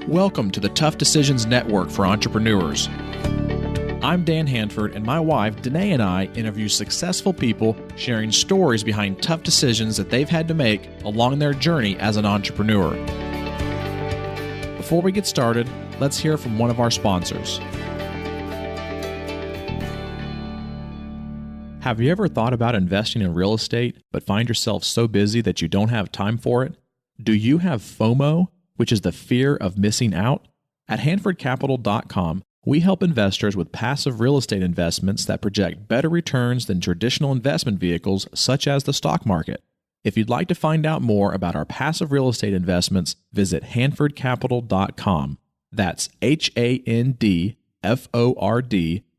Welcome to the Tough Decisions Network for Entrepreneurs. I'm Dan Hanford, and my wife, Danae, and I interview successful people sharing stories behind tough decisions that they've had to make along their journey as an entrepreneur. Before we get started, let's hear from one of our sponsors. Have you ever thought about investing in real estate, but find yourself so busy that you don't have time for it? Do you have FOMO, which is the fear of missing out? At HanfordCapital.com, we help investors with passive real estate investments that project better returns than traditional investment vehicles such as the stock market. If you'd like to find out more about our passive real estate investments, visit HanfordCapital.com. That's HANDFORD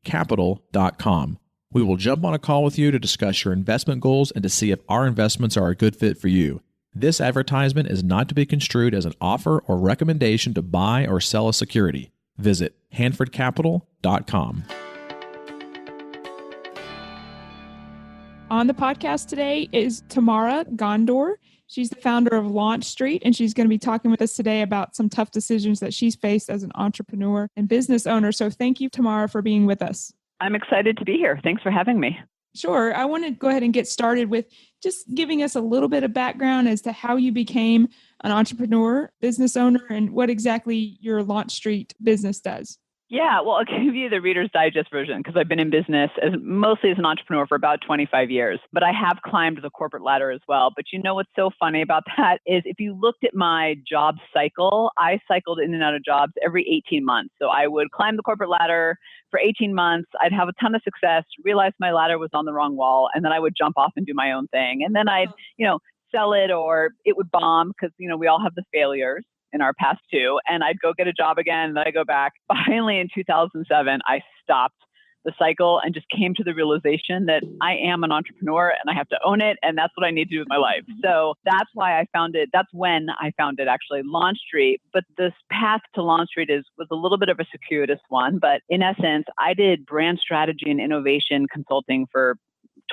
capital.com. We will jump on a call with you to discuss your investment goals and to see if our investments are a good fit for you. This advertisement is not to be construed as an offer or recommendation to buy or sell a security. Visit HanfordCapital.com. On the podcast today is Tamara Ghandour. She's the founder of LaunchStreet, and she's going to be talking with us today about some tough decisions that she's faced as an entrepreneur and business owner. So thank you, Tamara, for being with us. I'm excited to be here. Thanks for having me. Sure. I want to go ahead and get started with just giving us a little bit of background as to how you became an entrepreneur, business owner, and what exactly your LaunchStreet business does. Yeah, well, I'll give you the Reader's Digest version because I've been in business mostly as an entrepreneur for about 25 years, but I have climbed the corporate ladder as well. But you know what's so funny about that is if you looked at my job cycle, I cycled in and out of jobs every 18 months. So I would climb the corporate ladder for 18 months. I'd have a ton of success, realize my ladder was on the wrong wall, and then I would jump off and do my own thing. And then I'd, sell it or it would bomb because, we all have the failures in our past too. And I'd go get a job again, and then I go back. Finally, in 2007, I stopped the cycle and just came to the realization that I am an entrepreneur and I have to own it. And that's what I need to do with my life. So that's why I founded, that's when I founded actually LaunchStreet. But this path to LaunchStreet was a little bit of a circuitous one. But in essence, I did brand strategy and innovation consulting for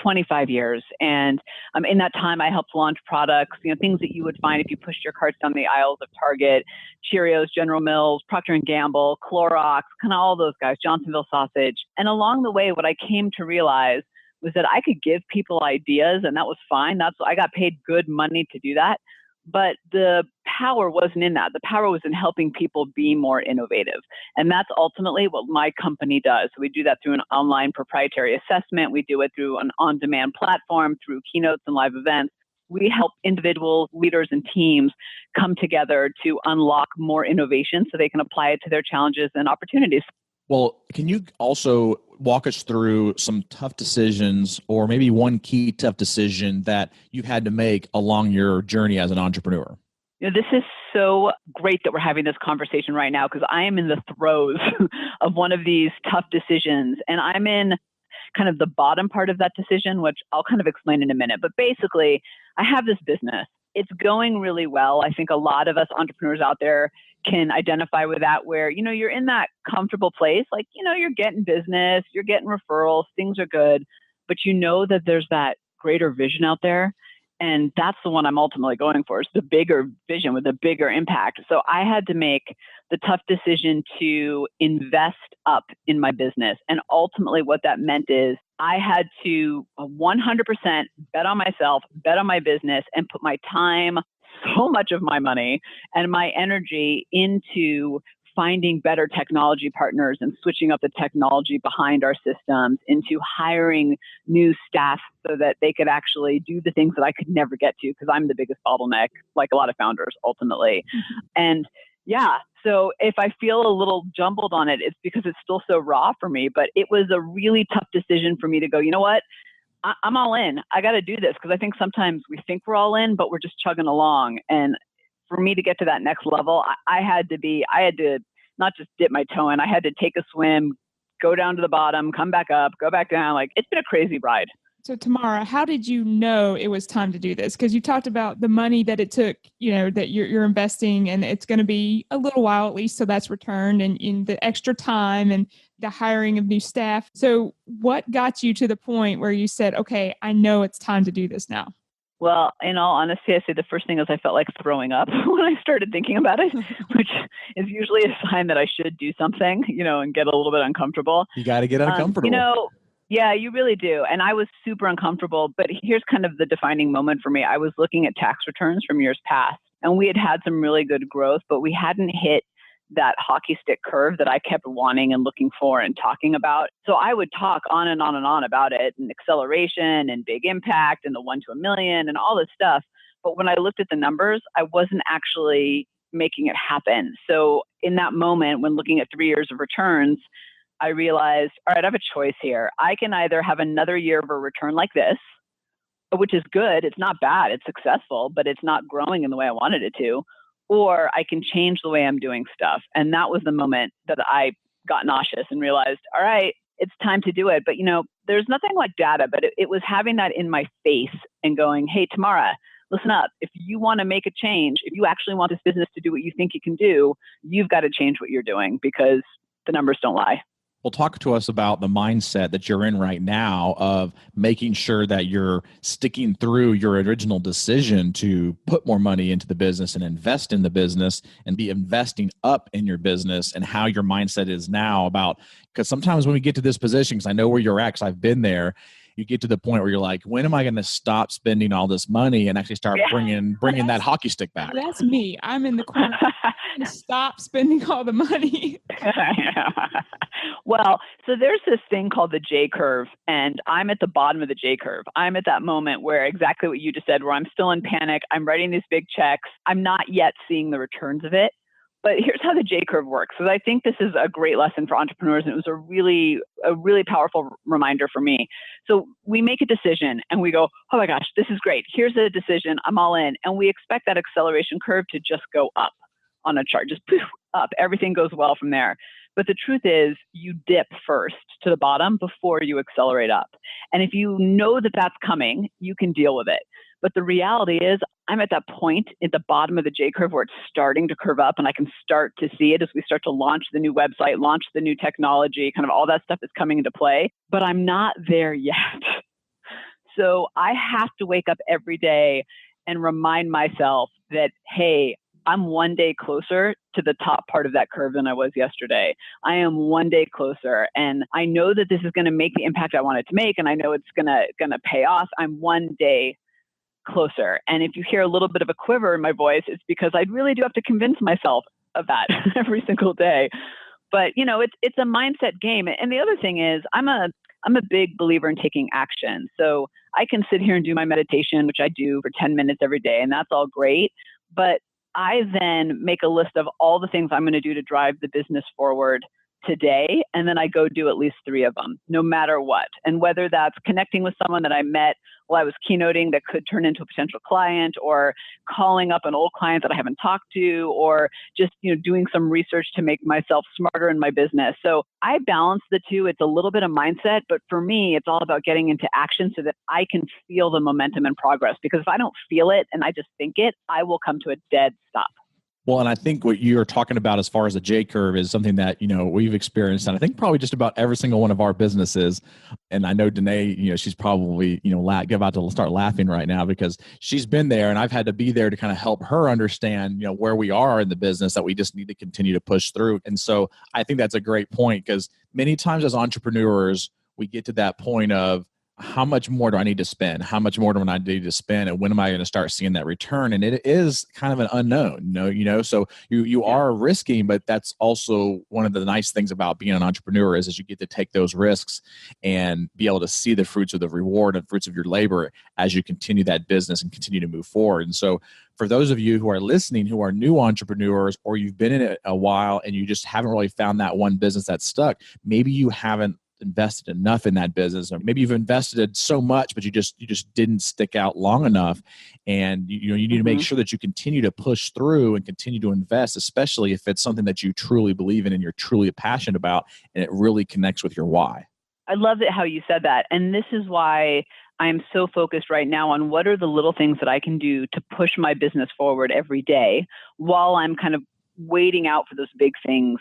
25 years. And in that time, I helped launch products, things that you would find if you pushed your carts down the aisles of Target, Cheerios, General Mills, Procter & Gamble, Clorox, kind of all those guys, Johnsonville Sausage. And along the way, what I came to realize was that I could give people ideas, and that was fine. I got paid good money to do that. But the power wasn't in that. The power was in helping people be more innovative. And that's ultimately what my company does. So we do that through an online proprietary assessment. We do it through an on-demand platform, through keynotes and live events. We help individuals, leaders, and teams come together to unlock more innovation so they can apply it to their challenges and opportunities. Well, can you also walk us through some tough decisions or maybe one key tough decision that you've had to make along your journey as an entrepreneur? This is so great that we're having this conversation right now because I am in the throes of one of these tough decisions, and I'm in kind of the bottom part of that decision, which I'll kind of explain in a minute. But basically, I have this business. It's going really well. I think a lot of us entrepreneurs out there can identify with that where, you're in that comfortable place. Like, you're getting business, you're getting referrals, things are good, but that there's that greater vision out there. And that's the one I'm ultimately going for. It's the bigger vision with a bigger impact. So I had to make the tough decision to invest up in my business. And ultimately what that meant is I had to 100% bet on myself, bet on my business, and put my time, so much of my money and my energy into finding better technology partners and switching up the technology behind our systems, into hiring new staff so that they could actually do the things that I could never get to because I'm the biggest bottleneck, like a lot of founders ultimately. Mm-hmm. And yeah, so if I feel a little jumbled on it, it's because it's still so raw for me, but it was a really tough decision for me to go, you know what? I'm all in. I got to do this because I think sometimes we think we're all in, but we're just chugging along. And for me to get to that next level, I had to not just dip my toe in, I had to take a swim, go down to the bottom, come back up, go back down. Like, it's been a crazy ride. So Tamara, how did you know it was time to do this? Because you talked about the money that it took, that you're investing, and it's going to be a little while at least, so that's returned, and in the extra time and the hiring of new staff. So what got you to the point where you said, okay, I know it's time to do this now? Well, in all honesty, I say the first thing is I felt like throwing up when I started thinking about it, which is usually a sign that I should do something, and get a little bit uncomfortable. You got to get uncomfortable. Yeah, you really do. And I was super uncomfortable, but here's kind of the defining moment for me. I was looking at tax returns from years past, and we had some really good growth, but we hadn't hit that hockey stick curve that I kept wanting and looking for and talking about. So I would talk on and on and on about it, and acceleration and big impact and the 1 to a million and all this stuff. But when I looked at the numbers, I wasn't actually making it happen. So in that moment, when looking at 3 years of returns, I realized, all right, I have a choice here. I can either have another year of a return like this, which is good. It's not bad. It's successful, but it's not growing in the way I wanted it to. Or I can change the way I'm doing stuff. And that was the moment that I got nauseous and realized, all right, it's time to do it. But, there's nothing like data, but it was having that in my face and going, hey, Tamara, listen up. If you want to make a change, if you actually want this business to do what you think it can do, you've got to change what you're doing because the numbers don't lie. Well, talk to us about the mindset that you're in right now of making sure that you're sticking through your original decision to put more money into the business and invest in the business and be investing up in your business, and how your mindset is now about, because sometimes when we get to this position, because I know where you're at, because I've been there, you get to the point where you're like, when am I going to stop spending all this money and actually start bringing that hockey stick back? That's me. I'm in the corner. Stop spending all the money. Well, so there's this thing called the J curve, and I'm at the bottom of the J curve. I'm at that moment where exactly what you just said, where I'm still in panic. I'm writing these big checks. I'm not yet seeing the returns of it. But here's how the J curve works. So I think this is a great lesson for entrepreneurs, and it was a really powerful reminder for me. So we make a decision and we go, oh my gosh, this is great. Here's a decision. I'm all in. And we expect that acceleration curve to just go up on a chart, just poof, up. Everything goes well from there. But the truth is you dip first to the bottom before you accelerate up. And if you know that that's coming, you can deal with it. But the reality is I'm at that point at the bottom of the J curve where it's starting to curve up, and I can start to see it as we start to launch the new website, launch the new technology, kind of all that stuff is coming into play, but I'm not there yet. So I have to wake up every day and remind myself that, hey, I'm one day closer to the top part of that curve than I was yesterday. I am one day closer, and I know that this is going to make the impact I want it to make, and I know it's going to pay off. I'm one day closer. And if you hear a little bit of a quiver in my voice, it's because I really do have to convince myself of that every single day. But it's a mindset game. And the other thing is I'm a big believer in taking action. So I can sit here and do my meditation, which I do for 10 minutes every day, and that's all great. But I then make a list of all the things I'm going to do to drive the business forward today. And then I go do at least 3 of them, no matter what. And whether that's connecting with someone that I met while I was keynoting that could turn into a potential client, or calling up an old client that I haven't talked to, or just, doing some research to make myself smarter in my business. So I balance the two. It's a little bit of mindset, but for me, it's all about getting into action so that I can feel the momentum and progress. Because if I don't feel it and I just think it, I will come to a dead stop. Well, and I think what you're talking about as far as the J curve is something that, we've experienced. And I think probably just about every single one of our businesses. And I know Danae, she's probably, about to start laughing right now because she's been there, and I've had to be there to kind of help her understand, where we are in the business, that we just need to continue to push through. And so I think that's a great point, because many times as entrepreneurs, we get to that point of, how much more do I need to spend? How much more do I need to spend? And when am I going to start seeing that return? And it is kind of an unknown, so you are risking, but that's also one of the nice things about being an entrepreneur is you get to take those risks and be able to see the fruits of the reward and fruits of your labor as you continue that business and continue to move forward. And so for those of you who are listening, who are new entrepreneurs, or you've been in it a while and you just haven't really found that one business that's stuck, maybe you haven't invested enough in that business, or maybe you've invested so much, but you just didn't stick out long enough. And you need to make sure that you continue to push through and continue to invest, especially if it's something that you truly believe in and you're truly passionate about, and it really connects with your why. I love it how you said that. And this is why I'm so focused right now on what are the little things that I can do to push my business forward every day while I'm kind of waiting out for those big things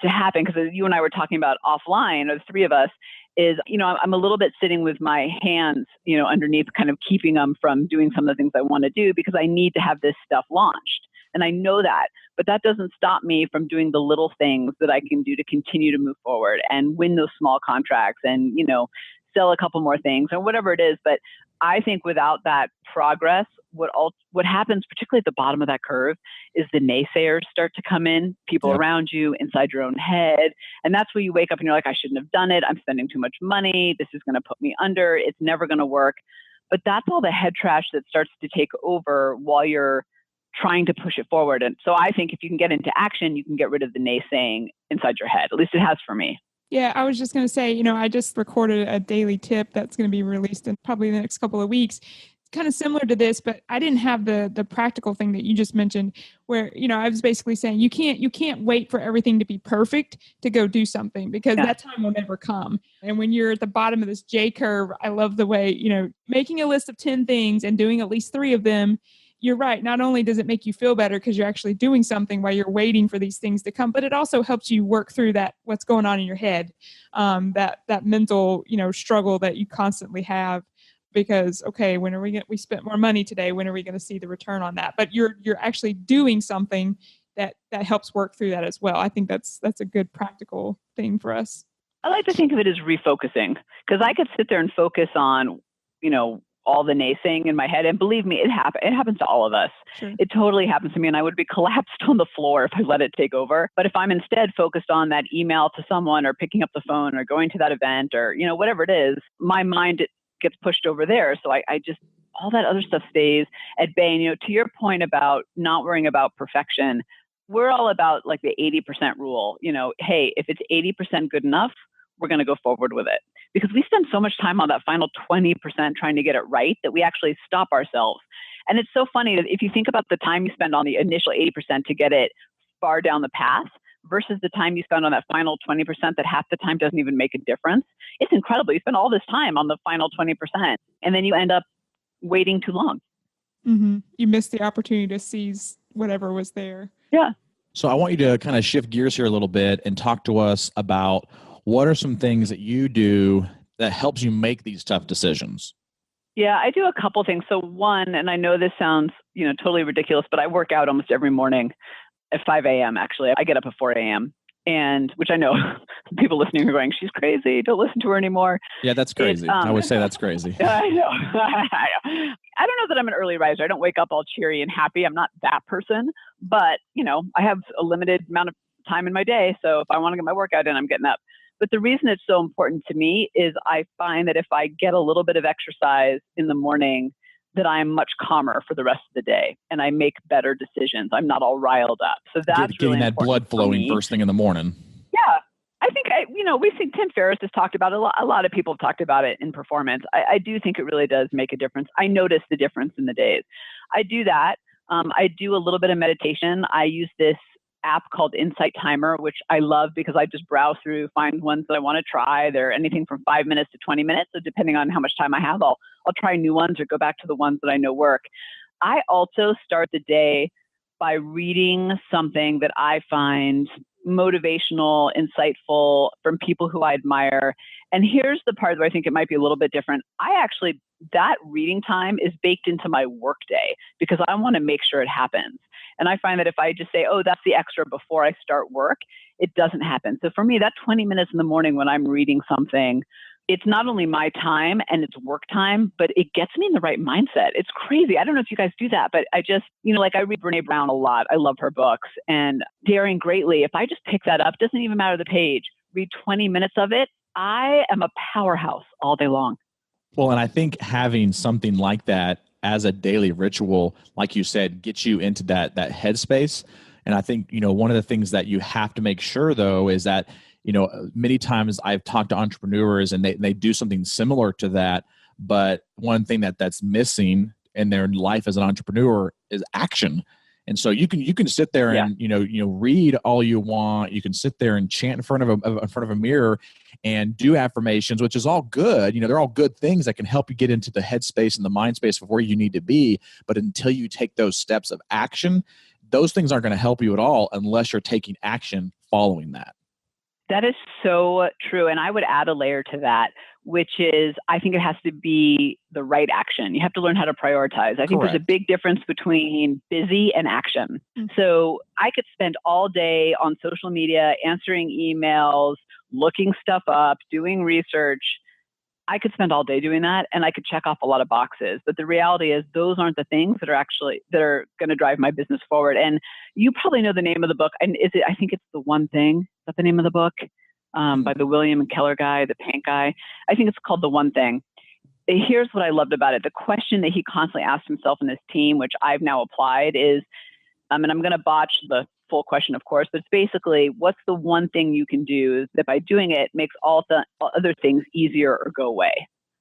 to happen, because you and I were talking about offline, or the three of us, is, I'm a little bit sitting with my hands, underneath, kind of keeping them from doing some of the things I want to do, because I need to have this stuff launched. And I know that, but that doesn't stop me from doing the little things that I can do to continue to move forward and win those small contracts and, sell a couple more things or whatever it is. But I think without that progress, what happens, particularly at the bottom of that curve, is the naysayers start to come in, people around you, inside your own head. And that's where you wake up and you're like, I shouldn't have done it. I'm spending too much money. This is going to put me under. It's never going to work. But that's all the head trash that starts to take over while you're trying to push it forward. And so I think if you can get into action, you can get rid of the naysaying inside your head. At least it has for me. Yeah, I was just going to say, I just recorded a daily tip that's going to be released in probably the next couple of weeks. Kind of similar to this, but I didn't have the practical thing that you just mentioned, where, I was basically saying you can't wait for everything to be perfect to go do something, because that time will never come. And when you're at the bottom of this J curve, I love the way, making a list of 10 things and doing at least 3 of them. You're right. Not only does it make you feel better because you're actually doing something while you're waiting for these things to come, but it also helps you work through what's going on in your head, that mental, struggle that you constantly have. Because, okay, when are we spent more money today? When are we going to see the return on that? But you're actually doing something that helps work through that as well. I think that's a good practical thing for us. I like to think of it as refocusing, because I could sit there and focus on, all the naysaying in my head. And believe me, it happens to all of us. Sure. It totally happens to me. And I would be collapsed on the floor if I let it take over. But if I'm instead focused on that email to someone, or picking up the phone, or going to that event, or, whatever it is, my mind gets pushed over there. So I just, all that other stuff stays at bay. And, to your point about not worrying about perfection, we're all about like the 80% rule. Hey, if it's 80% good enough, we're going to go forward with it, because we spend so much time on that final 20% trying to get it right that we actually stop ourselves. And it's so funny that if you think about the time you spend on the initial 80% to get it far down the path versus the time you spend on that final 20% that half the time doesn't even make a difference, it's incredible. You spend all this time on the final 20% and then you end up waiting too long. Mm-hmm. You missed the opportunity to seize whatever was there. Yeah. So I want you to kind of shift gears here a little bit and talk to us about what are some things that you do that helps you make these tough decisions? Yeah, I do a couple things. So one, and I know this sounds, totally ridiculous, but I work out almost every morning at 5 a.m. Actually, I get up at 4 a.m. And which I know people listening are going, she's crazy. Don't listen to her anymore. Yeah, that's crazy. I would say that's crazy. I know. I don't know that I'm an early riser. I don't wake up all cheery and happy. I'm not that person. But, I have a limited amount of time in my day. So if I want to get my workout in, I'm getting up. But the reason it's so important to me is I find that if I get a little bit of exercise in the morning, that I'm much calmer for the rest of the day and I make better decisions. I'm not all riled up. So that's getting really that blood flowing first thing in the morning. Yeah. I think, we think Tim Ferriss has talked about it. A lot of people have talked about it in performance. I do think it really does make a difference. I notice the difference in the days. I do that. I do a little bit of meditation. I use this app called Insight Timer, which I love because I just browse through, find ones that I want to try. They're anything from 5 minutes to 20 minutes. So depending on how much time I have, I'll try new ones or go back to the ones that I know work. I also start the day by reading something that I find motivational, insightful from people who I admire. And here's the part where I think it might be a little bit different. That reading time is baked into my workday because I want to make sure it happens. And I find that if I just say, oh, that's the extra before I start work, it doesn't happen. So for me, that 20 minutes in the morning when I'm reading something, it's not only my time and it's work time, but it gets me in the right mindset. It's crazy. I don't know if you guys do that, but I just, I read Brene Brown a lot. I love her books. And Daring Greatly, if I just pick that up, doesn't even matter the page, read 20 minutes of it, I am a powerhouse all day long. Well, and I think having something like that as a daily ritual, like you said, gets you into that headspace. And I think, one of the things that you have to make sure, though, is that, many times I've talked to entrepreneurs and they do something similar to that. But one thing that's missing in their life as an entrepreneur is action. And so you can sit there and read all you want. You can sit there and chant in front of a mirror and do affirmations, which is all good. They're all good things that can help you get into the headspace and the mind space of where you need to be. But until you take those steps of action, those things aren't going to help you at all unless you're taking action following that. That is so true. And I would add a layer to that, which is I think it has to be the right action. You have to learn how to prioritize. I think there's a big difference between busy and action. So I could spend all day on social media, answering emails, looking stuff up, doing research. I could spend all day doing that and I could check off a lot of boxes. But the reality is those aren't the things that are going to drive my business forward. And you probably know the name of the book. And I think it's The One Thing. Is that the name of the book? By the William and Keller guy, the paint guy. I think it's called The One Thing. Here's what I loved about it. The question that he constantly asked himself and his team, which I've now applied, is, and I'm going to botch the full question, of course, but it's basically, what's the one thing you can do that by doing it makes all the other things easier or go away?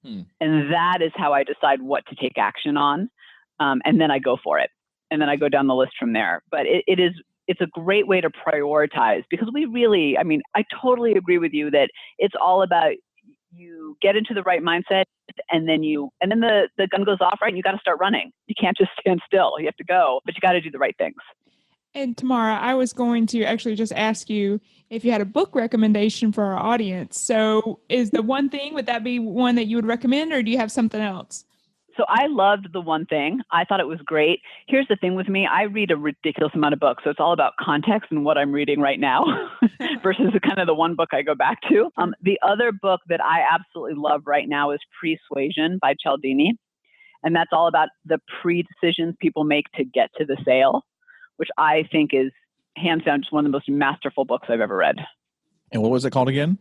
And that is how I decide what to take action on. And then I go for it. And then I go down the list from there. But it's a great way to prioritize, because I totally agree with you that it's all about you get into the right mindset and then the gun goes off, right? And you got to start running. You can't just stand still. You have to go, but you got to do the right things. And Tamara, I was going to actually just ask you if you had a book recommendation for our audience. So is The One Thing, would that be one that you would recommend, or do you have something else? So I loved The One Thing. I thought it was great. Here's the thing with me. I read a ridiculous amount of books. So it's all about context and what I'm reading right now versus the one book I go back to. The other book that I absolutely love right now is Pre-Suasion by Cialdini. And that's all about the pre-decisions people make to get to the sale, which I think is hands down just one of the most masterful books I've ever read. And what was it called again?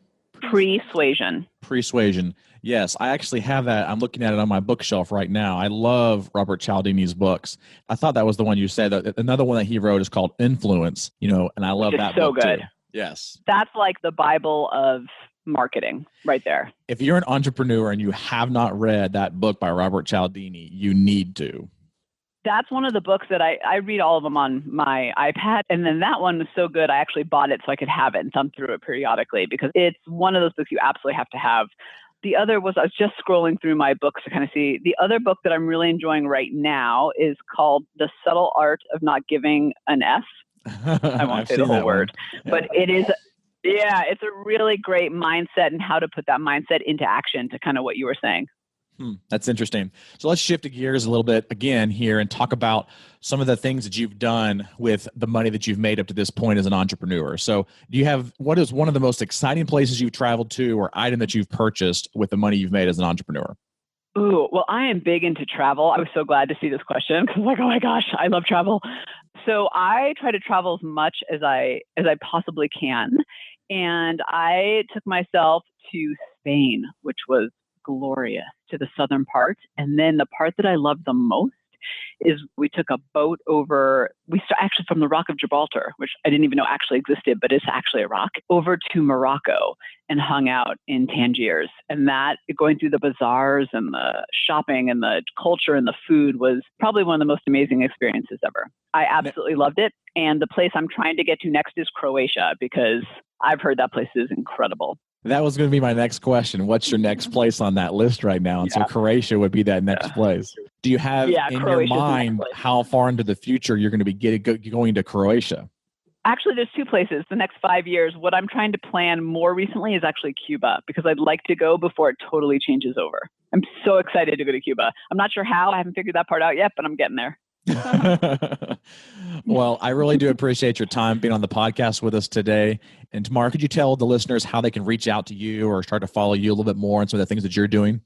Pre-Suasion. Pre-Suasion. Yes, I actually have that. I'm looking at it on my bookshelf right now. I love Robert Cialdini's books. I thought that was the one you said. Another one that he wrote is called Influence, and I love that book so good. Too. Yes. That's like the Bible of marketing right there. If you're an entrepreneur and you have not read that book by Robert Cialdini, you need to. That's one of the books that I read all of them on my iPad. And then that one was so good, I actually bought it so I could have it and thumb through it periodically, because it's one of those books you absolutely have to have. The other was, I was just scrolling through my books to kind of see. The other book that I'm really enjoying right now is called The Subtle Art of Not Giving an F. I won't say the whole word, but it is, it's a really great mindset and how to put that mindset into action, to kind of what you were saying. That's interesting. So let's shift gears a little bit again here and talk about some of the things that you've done with the money that you've made up to this point as an entrepreneur. So what is one of the most exciting places you've traveled to, or item that you've purchased with the money you've made as an entrepreneur? Ooh, well, I am big into travel. I was so glad to see this question, because oh my gosh, I love travel. So I try to travel as much as I possibly can. And I took myself to Spain, which was glorious, to the southern part. And then the part that I loved the most is we took a boat over, actually from the Rock of Gibraltar, which I didn't even know actually existed, but it's actually a rock, over to Morocco, and hung out in Tangiers. And that, going through the bazaars and the shopping and the culture and the food, was probably one of the most amazing experiences ever. I absolutely loved it. And the place I'm trying to get to next is Croatia, because I've heard that place is incredible. That was going to be my next question. What's your next place on that list right now? And so Croatia would be that next place. Do you have in your mind how far into the future you're going to be going to Croatia? Actually, there's two places. The next 5 years, what I'm trying to plan more recently is actually Cuba, because I'd like to go before it totally changes over. I'm so excited to go to Cuba. I'm not sure how. I haven't figured that part out yet, but I'm getting there. Well, I really do appreciate your time being on the podcast with us today. And Tamara, could you tell the listeners how they can reach out to you or start to follow you a little bit more and some of the things that you're doing?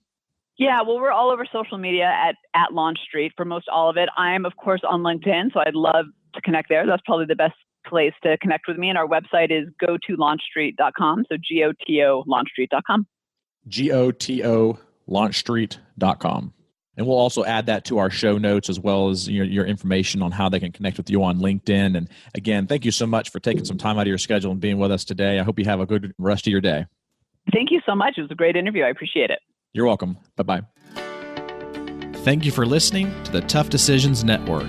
Yeah, well, we're all over social media at LaunchStreet for most all of it. I'm, of course, on LinkedIn, so I'd love to connect there. That's probably the best place to connect with me. And our website is go2launchstreet.com. So GOTO launchstreet.com. GOTO launchstreet.com. And we'll also add that to our show notes, as well as your information on how they can connect with you on LinkedIn. And again, thank you so much for taking some time out of your schedule and being with us today. I hope you have a good rest of your day. Thank you so much. It was a great interview. I appreciate it. You're welcome. Bye-bye. Thank you for listening to the Tough Decisions Network.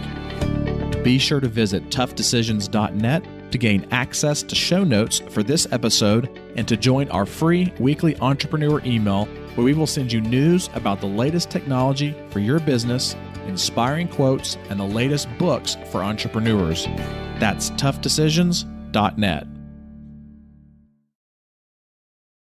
Be sure to visit toughdecisions.net to gain access to show notes for this episode and to join our free weekly entrepreneur email, where we will send you news about the latest technology for your business, inspiring quotes, and the latest books for entrepreneurs. That's toughdecisions.net.